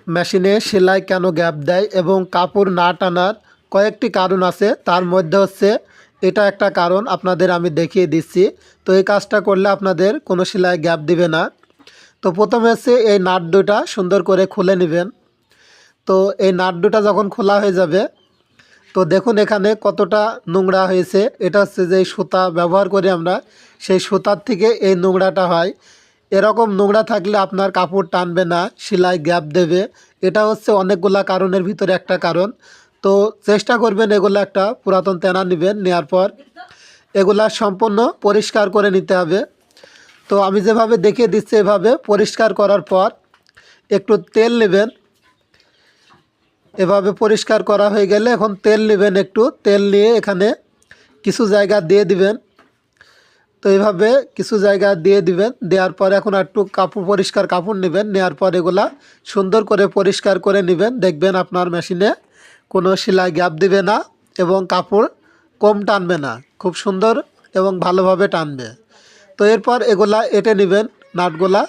মেশিনে সেলাই কেন গ্যাপ দেয় এবং কাপড় না টানার কয়েকটি কারণ আছে। তার মধ্যে হচ্ছে এটা একটা কারণ, আপনাদের আমি দেখিয়ে দিচ্ছি। তো এই কাজটা করলে আপনাদের কোনো সেলাই গ্যাপ দিবে না। তো প্রথমে হচ্ছে এই নাট দুটা সুন্দর করে খুলে নেবেন। তো এই নাট দুটা যখন খোলা হয়ে যাবে, তো দেখুন এখানে কতটা নোংরা হয়েছে। এটা হচ্ছে যে সুতা ব্যবহার করি আমরা, সেই সুতার থেকে এই নোংরাটা হয়। এরকম নোংরা থাকলে আপনার কাপড় টানবে না, সেলাই গ্যাপ দেবে। এটা হচ্ছে অনেকগুলা কারণের ভিতরে একটা কারণ। তো চেষ্টা করবেন এগুলো একটা পুরাতন তেনা নেবেন, নেওয়ার পর এগুলা সম্পূর্ণ পরিষ্কার করে নিতে হবে। তো আমি যেভাবে দেখিয়ে দিচ্ছি এভাবে পরিষ্কার করার পর একটু তেল নেবেন। এভাবে পরিষ্কার করা হয়ে গেলে এখন তেল নেবেন, একটু তেল নিয়ে এখানে কিছু জায়গা দিয়ে দিবেন। তো এইভাবে কিছু জায়গা দিয়ে দিবেন, দেওয়ার পর এখন একটু কাপড় পরিষ্কার কাপড় নেবেন, নেওয়ার পর এগুলা সুন্দর করে পরিষ্কার করে নেবেন। দেখবেন আপনার মেশিনে কোনো সেলাই গ্যাপ দিবে না এবং কাপড় কম টানবে না, খুব সুন্দর এবং ভালোভাবে টানবে। তো এরপর এগুলা এঁটে নেবেন নাটগুলা।